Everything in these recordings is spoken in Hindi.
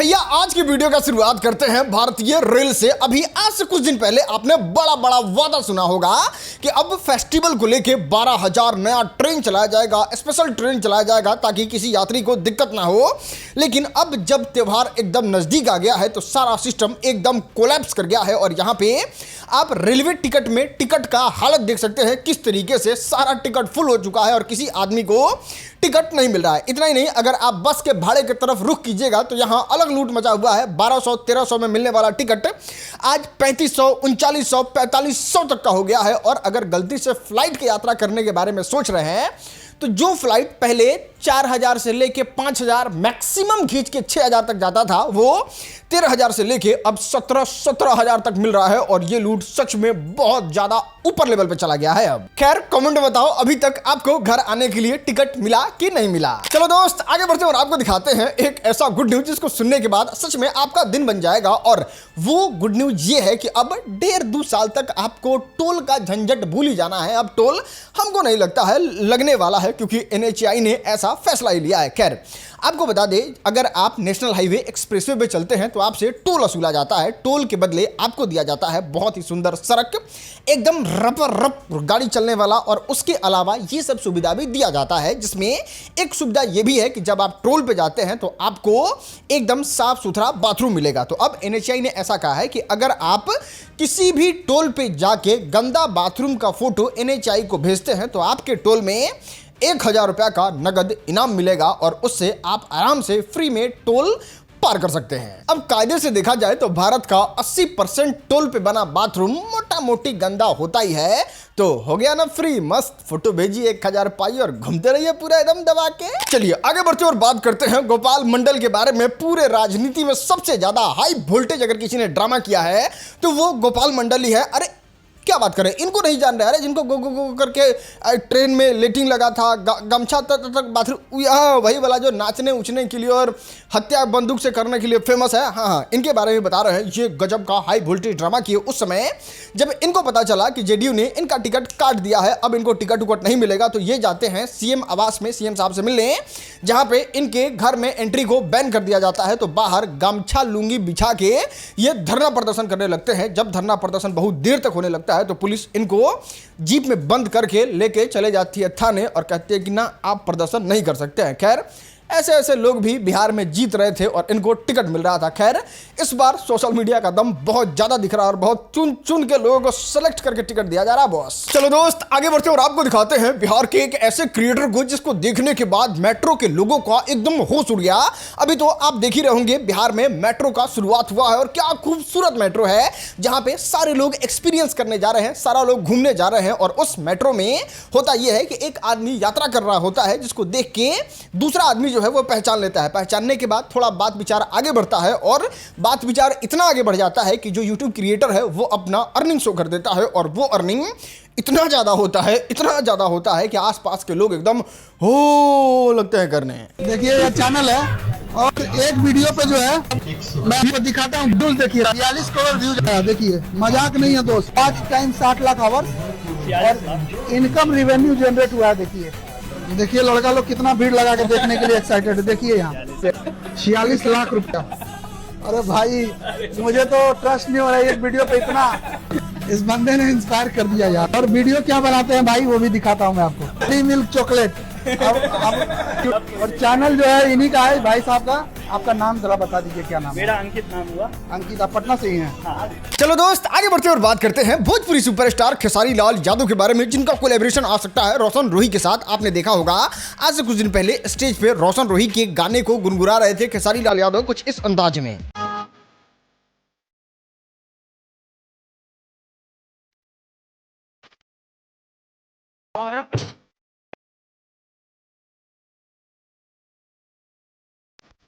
भैया आज की वीडियो का शुरुआत करते हैं भारतीय रेल से। अभी आज से कुछ दिन पहले आपने बड़ा बड़ा वादा सुना होगा कि अब फेस्टिवल को लेके 12,000 नया ट्रेन चलाया जाएगा, स्पेशल ट्रेन चलाया जाएगा ताकि किसी यात्री को दिक्कत ना हो। लेकिन अब जब त्यौहार एकदम नजदीक आ गया है तो सारा सिस्टम एकदम कोलैप्स कर गया है और यहाँ पे आप रेलवे टिकट में टिकट का हालत देख सकते हैं किस तरीके से सारा टिकट फुल हो चुका है और किसी आदमी को टिकट नहीं मिल रहा है। इतना ही नहीं, अगर आप बस के भाड़े की तरफ रुख कीजिएगा तो यहाँ अलग लूट मचा हुआ है। 1200-1300 में मिलने वाला टिकट आज 3500, 3900, 4500 तक का हो गया है। और अगर गलती से फ्लाइट की यात्रा करने के बारे में सोच रहे हैं तो जो फ्लाइट पहले 4,000 से लेके 5,000 मैक्सिमम खींच के 6,000 तक जाता था वो 13,000 से लेके अब 17,000 तक मिल रहा है। और ये लूट सच में बहुत ज्यादा ऊपर लेवल पे चला गया है। अब खैर कमेंट में बताओ अभी तक आपको घर आने के लिए टिकट मिला कि नहीं मिला। चलो दोस्त आगे बढ़ते हैं और आपको दिखाते हैं एक ऐसा गुड न्यूज जिसको सुनने के बाद सच में आपका दिन बन जाएगा। और वो गुड न्यूज ये है कि अब 1.5-2 साल तक आपको टोल का झंझट भूल ही जाना है। अब टोल हमको नहीं लगता है लगने वाला है क्योंकि NHAI ने ऐसा फैसला ही लिया है। खैर आपको बता दें, अगर आप नेशनल हाईवे एक्सप्रेसवे पे चलते हैं तो आपसे टोल वसूला जाता है। टोल के बदले आपको दिया जाता है बहुत ही सुंदर सड़क, एकदम रप गाड़ी चलने वाला। और उसके अलावा ये सब सुविधा भी दिया जाता है, जिसमें एक सुविधा ये भी है कि जब आप टोल पे जाते हैं तो आपको एकदम साफ सुथरा बाथरूम मिलेगा। तो अब NHAI ने ऐसा कहा है कि अगर आप किसी भी टोल पे जाके गंदा बाथरूम का फोटो NHAI को भेजते हैं तो आपके टोल में 1,000 रुपया का नगद इनाम मिलेगा और उससे आप आराम से फ्री में टोल पार कर सकते हैं। अब कायदे से देखा जाए तो भारत का 80% टोल पे बना बाथरूम मोटा मोटी गंदा होता ही है। तो हो गया ना फ्री, मस्त फोटो भेजिए 1,000 पाई और घूमते रहिए पूरा एकदम दबा के। चलिए आगे बढ़ते और बात करते हैं गोपाल मंडल के बारे में। पूरे राजनीति में सबसे ज्यादा हाई वोल्टेज अगर किसी ने ड्रामा किया है तो वो गोपाल मंडल ही है। अरे क्या बात करें, इनको नहीं जान रहे। अरे जिनको गो गो गो करके ट्रेन में लेटिंग लगा था, गमछा तक बाथरूम, वही वाला जो नाचने उछने के लिए और हत्या बंदूक से करने के लिए फेमस है। हाँ, इनके बारे में बता रहे हैं। ये गजब का हाई वोल्टेज ड्रामा किए उस समय जब इनको पता चला कि JDU ने इनका टिकट काट दिया है, अब इनको टिकट उकट नहीं मिलेगा। तो ये जाते हैं CM आवास में CM साहब से मिलने, जहाँ पे इनके घर में एंट्री को बैन कर दिया जाता है। तो बाहर गमछा लुंगी बिछा के ये धरना प्रदर्शन करने लगते हैं। जब धरना प्रदर्शन बहुत देर तक होने लगता है तो पुलिस इनको जीप में बंद करके लेके चले जाती है थाने और कहती है कि ना आप प्रदर्शन नहीं कर सकते हैं। खैर ऐसे ऐसे लोग भी बिहार में जीत रहे थे और इनको टिकट मिल रहा था। खैर इस बार सोशल मीडिया का दम बहुत ज्यादा दिख रहा है और बहुत चुन चुन के लोगों को सेलेक्ट करके टिकट दिया जा रहा है बॉस। चलो दोस्त आगे बढ़ते हैं और आपको दिखाते हैं बिहार के एक ऐसे क्रिएटर को जिसको देखने के बाद मेट्रो के लोगों का एकदम होश उड़ गया। अभी तो आप देख ही रहे होंगे बिहार में मेट्रो का शुरुआत हुआ है और क्या खूबसूरत मेट्रो है, जहां पे सारे लोग एक्सपीरियंस करने जा रहे हैं, सारा लोग घूमने जा रहे हैं। और उस मेट्रो में होता यह है कि एक आदमी यात्रा कर रहा होता है जिसको देख के दूसरा आदमी है वो पहचान लेता है। पहचानने के बाद थोड़ा बात विचार आगे बढ़ता है और बात विचार इतना आगे बढ़ जाता है कि जो YouTube क्रिएटर है वो अपना अर्निंग शो कर देता है। और वो अर्निंग इतना ज्यादा होता है कि आसपास के लोग एकदम हो लगते हैं करने। देखिए ये चैनल है और एक वीडियो पे जो है मैं आपको दिखाता हूँ, व्यूज देखिए 42 करोड़ व्यूज है। देखिए मजाक नहीं है दोस्त, 5 टाइम 60 लाख आवर्स और इनकम रिवेन्यू जनरेट हुआ है। देखिए लड़का लोग कितना भीड़ लगा के देखने के लिए एक्साइटेड है। देखिए यहाँ 46 लाख रुपया। अरे भाई मुझे तो ट्रस्ट नहीं हो रहा है एक वीडियो पे इतना। इस बंदे ने इंस्पायर कर दिया यार। और वीडियो क्या बनाते हैं भाई वो भी दिखाता हूँ मैं आपको। फ्री मिल्क चॉकलेट और चैनल जो है इन्हीं का है भाई साहब का। आपका नाम जरा बता दीजिए, क्या नाम? मेरा अंकित नाम हुआ। अंकित, आप पटना से ही हैं? हाँ। चलो दोस्त आगे बढ़ते हैं और बात करते हैं भोजपुरी सुपरस्टार खेसारी लाल यादव के बारे में, जिनका कोलैबोरेशन आ सकता है रोशन रोही के साथ। आपने देखा होगा आज से कुछ दिन पहले स्टेज पे रोशन रोही के गाने को गुनगुना रहे थे खेसारी लाल यादव कुछ इस अंदाज में।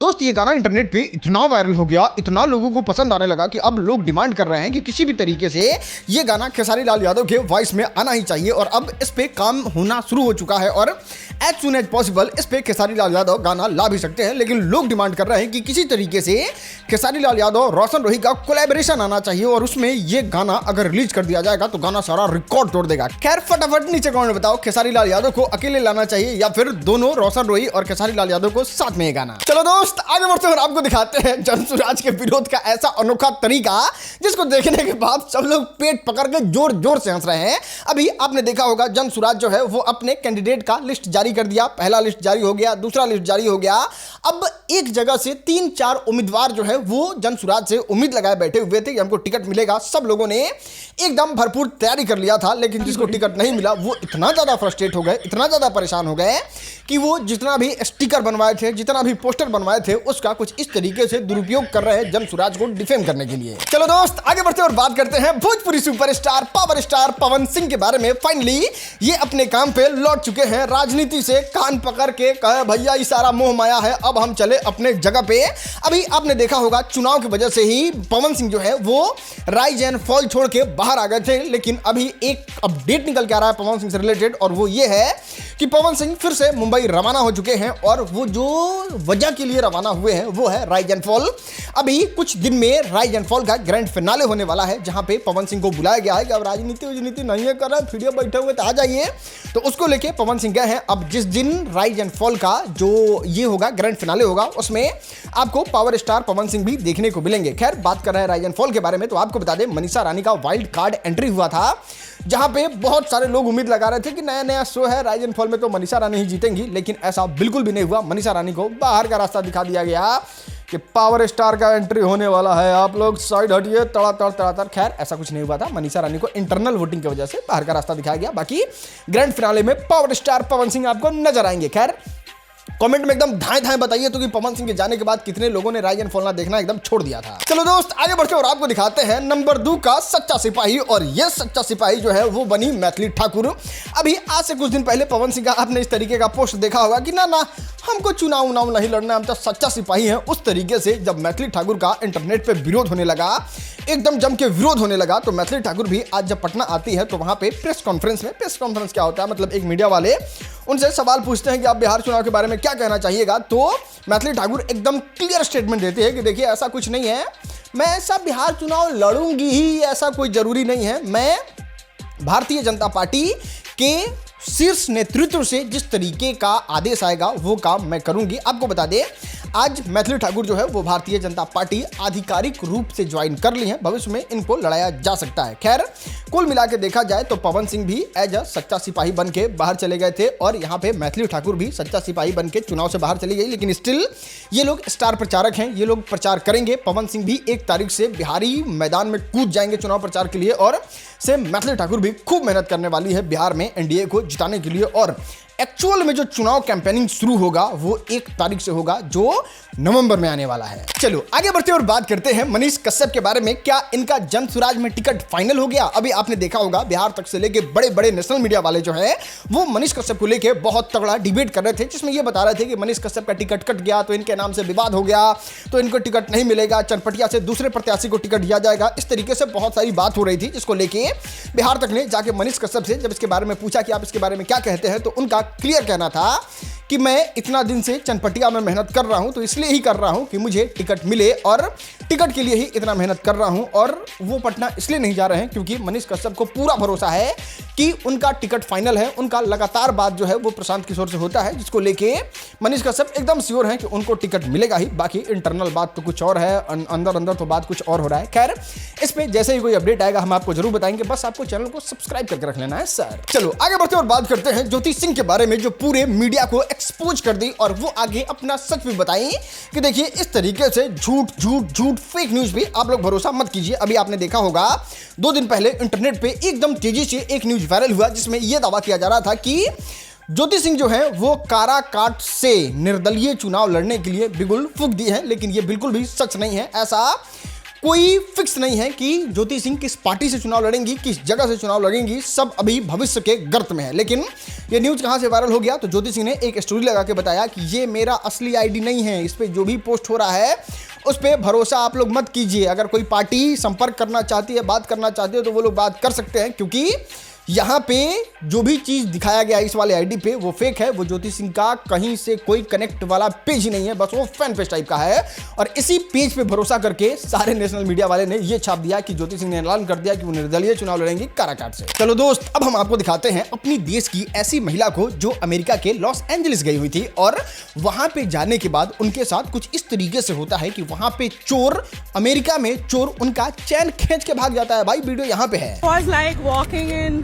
दोस्त ये गाना इंटरनेट पे इतना वायरल हो गया, इतना लोगों को पसंद आने लगा कि अब लोग डिमांड कर रहे हैं कि किसी भी तरीके से ये गाना खेसारी लाल यादव के वॉइस में आना ही चाहिए। और अब इस पे काम होना शुरू हो चुका है और एज सुन एज पॉसिबल इस पे खेसारी लाल यादव गाना ला भी सकते हैं, लेकिन लोग डिमांड कर रहे हैं कि किसी तरीके से खेसारी लाल यादव रोशन रोही का कोलैबोरेशन आना चाहिए और उसमें ये गाना अगर रिलीज कर दिया जाएगा तो गाना सारा रिकॉर्ड तोड़ देगा। खैर फटाफट नीचे कमेंट में बताओ खेसारी लाल यादव को अकेले लाना चाहिए या फिर दोनों रोशन रोही और खेसारी लाल यादव को साथ में ये गाना। चलो दोस्त आगे बढ़ते हैं और आपको दिखाते हैं जनसुराज के विरोध का ऐसा अनोखा तरीका जिसको देखने के बाद सब लोग पेट पकड़ के जोर जोर से हंस रहे हैं। अभी आपने देखा होगा जनसुराज जो है वो अपने कैंडिडेट का लिस्ट जारी कर दिया, पहला लिस्ट जारी हो गया, दूसरा लिस्ट जारी हो गया। अब एक जगह से 3-4 उम्मीदवार जो है वो जनसुराज से उम्मीद लगाए बैठे हुए थे कि हमको टिकट मिलेगा। सब लोगों ने एकदम भरपूर तैयारी कर लिया था, लेकिन जिसको टिकट नहीं मिला वो इतना ज्यादा फ्रस्ट्रेट हो गए, इतना ज्यादा परेशान हो गए कि वो जितना भी स्टिकर बनवाए थे, जितना भी पोस्टर बनवाए थे, उसका कुछ इस तरीके से दुरुपयोग कर रहे हैं जनसुराज को डिफेम करने के लिए। चलो दोस्त आगे बढ़ते हैं और बात करते हैं Bhojpuri superstar power star Pawan Singh के बारे में। फाइनली ये अपने काम पे लौट चुके हैं, राजनीति से कान पकड़ के कहे भैया ये सारा मोह माया है, अब हम चले अपने जगह पे। अभी आपने देखा होगा चुनाव की वजह से ही पवन सिंह जो है वो राइज एंड फॉल छोड़ के बाहर आ गए थे, लेकिन अभी एक अपडेट निकल के आ रहा है पवन सिंह से रिलेटेड और वो ये है कि पवन सिंह फिर से मुंबई रवाना हो चुके हैं और वो जो वजह के लिए रवाना हुए हैं वो है राइज एंड फॉल। अभी कुछ दिन में राइज एंड फॉल का ग्रैंड फिनाले होने वाला है जहां पे पवन सिंह को बुलाया गया है कि अब राजनीति नहीं है कर रहे वीडियो बैठे हुए तो आ जाइए, तो उसको लेके पवन सिंह गए हैं। अब जिस दिन राइज एंड फॉल का जो ये होगा ग्रैंड फिनाले होगा उसमें आपको पावर स्टार पवन सिंह भी देखने को मिलेंगे। खैर बात कर रहे हैं राइज एंड फॉल के बारे में तो आपको बता दें मनीषा रानी का वाइल्ड कार्ड एंट्री हुआ था, जहां पे बहुत सारे लोग उम्मीद लगा रहे थे कि नया नया शो है राइज एंड फॉल में तो मनीषा रानी ही जीतेंगी, लेकिन ऐसा बिल्कुल भी नहीं हुआ। मनीषा रानी को बाहर का रास्ता दिखा दिया गया कि पावर स्टार का एंट्री होने वाला है, आप लोग साइड हटिए तड़ातड़। खैर ऐसा कुछ नहीं हुआ था, मनीषा रानी को इंटरनल वोटिंग की वजह से बाहर का रास्ता दिखाया गया। बाकी ग्रैंड फिनाले में पावर स्टार पवन सिंह आपको नजर आएंगे। खैर कमेंट में एकदम धाए बताइए तो कि पवन सिंह के जाने के बाद कितने लोगों ने राइज एंड फॉल ना देखना एकदम छोड़ दिया था। चलो दोस्त आगे बढ़ते और आपको दिखाते हैं नंबर 2 का सच्चा सिपाही, और यह सच्चा सिपाही जो है वो बनी मैथिली ठाकुर। अभी आज से कुछ दिन पहले पवन सिंह का आपने इस तरीके का पोस्ट देखा होगा कि ना हमको चुनाव नहीं लड़ना, हम तो सच्चा सिपाही हैं। उस तरीके से जब मैथिली ठाकुर का इंटरनेट पे विरोध होने लगा, एकदम जम के विरोध होने लगा, तो मैथिली ठाकुर भी आज जब पटना आती है तो वहां पे प्रेस कॉन्फ्रेंस क्या होता है, मतलब एक मीडिया वाले उनसे सवाल पूछते हैं कि आप बिहार चुनाव के बारे में क्या कहना चाहिएगा, तो मैथिली ठाकुर एकदम क्लियर स्टेटमेंट देते हैं कि देखिए ऐसा कुछ नहीं है, मैं ऐसा बिहार चुनाव लड़ूंगी ही, ऐसा कोई जरूरी नहीं है, मैं भारतीय जनता पार्टी के शीर्ष नेतृत्व से जिस तरीके का आदेश आएगा वो काम मैं करूंगी। आपको बता दें आज मैथिली ठाकुर जो है वो भारतीय जनता पार्टी आधिकारिक रूप से ज्वाइन कर ली है, भविष्य में इनको लड़ाया जा सकता है। खैर कुल मिला के देखा जाए तो पवन सिंह भी एज अ सच्चा सिपाही बन के बाहर चले गए थे और यहाँ पे मैथिली ठाकुर भी सच्चा सिपाही बन के चुनाव से बाहर चली गई, लेकिन स्टिल ये लोग स्टार प्रचारक हैं, ये लोग प्रचार करेंगे। पवन सिंह भी 1 तारीख से बिहारी मैदान में कूद जाएंगे चुनाव प्रचार के लिए और सेम मैथिली ठाकुर भी खूब मेहनत करने वाली है बिहार में एनडीए को जिताने के लिए। और एक्चुअल में जो चुनाव कैंपेनिंग शुरू होगा वो 1 तारीख से होगा जो नवंबर में आने वाला है। चलो आगे बढ़ते और बात करते हैं मनीष कश्यप के बारे में। क्या इनका जनसुराज में टिकट फाइनल हो गया? अभी आपने देखा होगा बिहार तक से लेके बड़े बड़े नेशनल मीडिया वाले जो है वो मनीष कश्यप को लेके बहुत तगड़ा डिबेट कर रहे थे, जिसमें ये बता रहे थे कि मनीष कश्यप का टिकट कट गया तो इनके नाम से विवाद हो गया, तो इनको टिकट नहीं मिलेगा, चनपटिया से दूसरे प्रत्याशी को टिकट दिया जाएगा। इस तरीके से बहुत सारी बात हो रही थी, जिसको लेके बिहार तक ने जाके मनीष कश्यप से जब इसके बारे में पूछा कि आप इसके बारे में क्या कहते हैं, तो उनका क्लियर कहना था कि मैं इतना दिन से चनपटिया में मेहनत कर रहा हूं तो इसलिए ही कर रहा हूं कि मुझे टिकट मिले और टिकट के लिए ही इतना मेहनत कर रहा हूं, और वो पटना इसलिए नहीं जा रहे हैं क्योंकि मनीष कश्यप को पूरा भरोसा है कि उनका टिकट फाइनल है। उनका लगातार बात जो है वो प्रशांत किशोर से होता है, जिसको लेके मनीष कश्यप एकदम श्योर है कि उनको टिकट मिलेगा ही। बाकी इंटरनल बात तो कुछ और है, अंदर तो बात कुछ और हो रहा है। खैर इस पे जैसे ही कोई अपडेट आएगा हम आपको जरूर बताएंगे, बस आपको चैनल को सब्सक्राइब करके रख लेना है सर। चलो आगे बढ़ते और बात करते हैं ज्योति सिंह के बारे में, जो पूरे मीडिया को एक्सपोज कर दी और वो आगे अपना सच भी बताई कि देखिए इस तरीके से झूठ फेक न्यूज भी आप लोग भरोसा मत कीजिए। अभी आपने देखा होगा 2 दिन पहले इंटरनेट पे एकदम तेजी से एक न्यूज वायरल हुआ जिसमें यह दावा किया जा रहा था कि ज्योति सिंह जो है वो काराकाट से निर्दलीय चुनाव लड़ने के लिए बिगुल फूंक दी है, लेकिन ये बिल्कुल भी सच नहीं है। ऐसा कोई फिक्स नहीं है कि ज्योति सिंह किस पार्टी से चुनाव लड़ेंगी, किस जगह से चुनाव लड़ेंगी, सब अभी भविष्य के गर्त में है। लेकिन ये न्यूज़ कहाँ से वायरल हो गया, तो ज्योति सिंह ने एक स्टोरी लगा के बताया कि ये मेरा असली आईडी नहीं है, इस पर जो भी पोस्ट हो रहा है उस पर भरोसा आप लोग मत कीजिए। अगर कोई पार्टी संपर्क करना चाहती है, बात करना चाहती है तो वो लोग बात कर सकते हैं, क्योंकि यहाँ पे जो भी चीज दिखाया गया इस वाले आईडी पे वो फेक है। वो ज्योति सिंह का कहीं से कोई कनेक्ट वाला पेज ही नहीं है, बस वो फैन पेज टाइप का है। और इसी पेज पे भरोसा करके सारे नेशनल मीडिया वाले ने ये छाप दिया कि ज्योति सिंह ने ऐलान कर दिया कि वो निर्दलीय चुनाव लड़ेंगी काराकाट से। चलो दोस्त, अब हम आपको दिखाते हैं अपनी देश की ऐसी महिला को जो अमेरिका के लॉस एंजलिस गई हुई थी और वहां पे जाने के बाद उनके साथ कुछ इस तरीके से होता है कि वहां पे चोर, अमेरिका में चोर उनका चैन खींच के भाग जाता है। भाई वीडियो यहाँ पे है। Was like walking in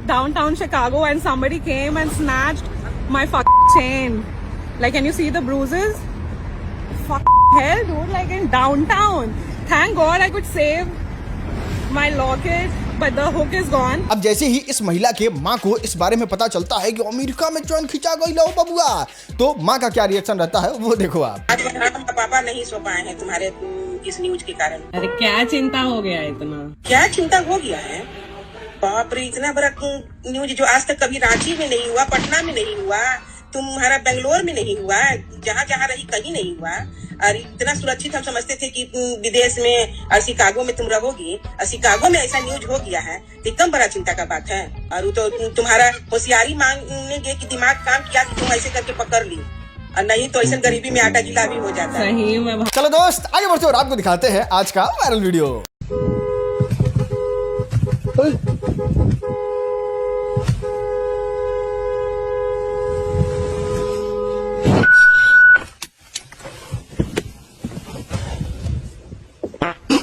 downtown Chicago and somebody came and snatched my fucking chain. Like, can you see the bruises? Fucking hell, dude! Like in downtown. Thank God I could save my locket, but the hook is gone. अब जैसे ही इस महिला के माँ को इस बारे में पता चलता है कि अमेरिका में चैन खींचा गई लो बबुआ, तो माँ का क्या रिएक्शन रहता है वो देखो आप। आज पापा नहीं सो पाए हैं तुम्हारे इस न्यूज के कारण। अरे क्या चिंता हो गया इतना? क्या चिंता हो गया है? बाप रे, इतना बड़ा न्यूज जो आज तक कभी रांची में नहीं हुआ, पटना में नहीं हुआ, तुम्हारा बेंगलोर में नहीं हुआ, जहाँ जहाँ रही कहीं नहीं हुआ। और इतना सुरक्षित हम समझते थे कि विदेश में और शिकागो में तुम रहोगी, और शिकागो में ऐसा न्यूज हो गया है तो एकदम बड़ा चिंता का बात है। और वो तो तुम्हारा होशियारी मांगने की दिमाग काम किया कि तुम ऐसे करके पकड़ ली, और नहीं तो ऐसा गरीबी में आटा गीला भी हो जाता है। सही में चलो दोस्त, आगे बढ़ते और आपको दिखाते हैं आज का वायरल वीडियो।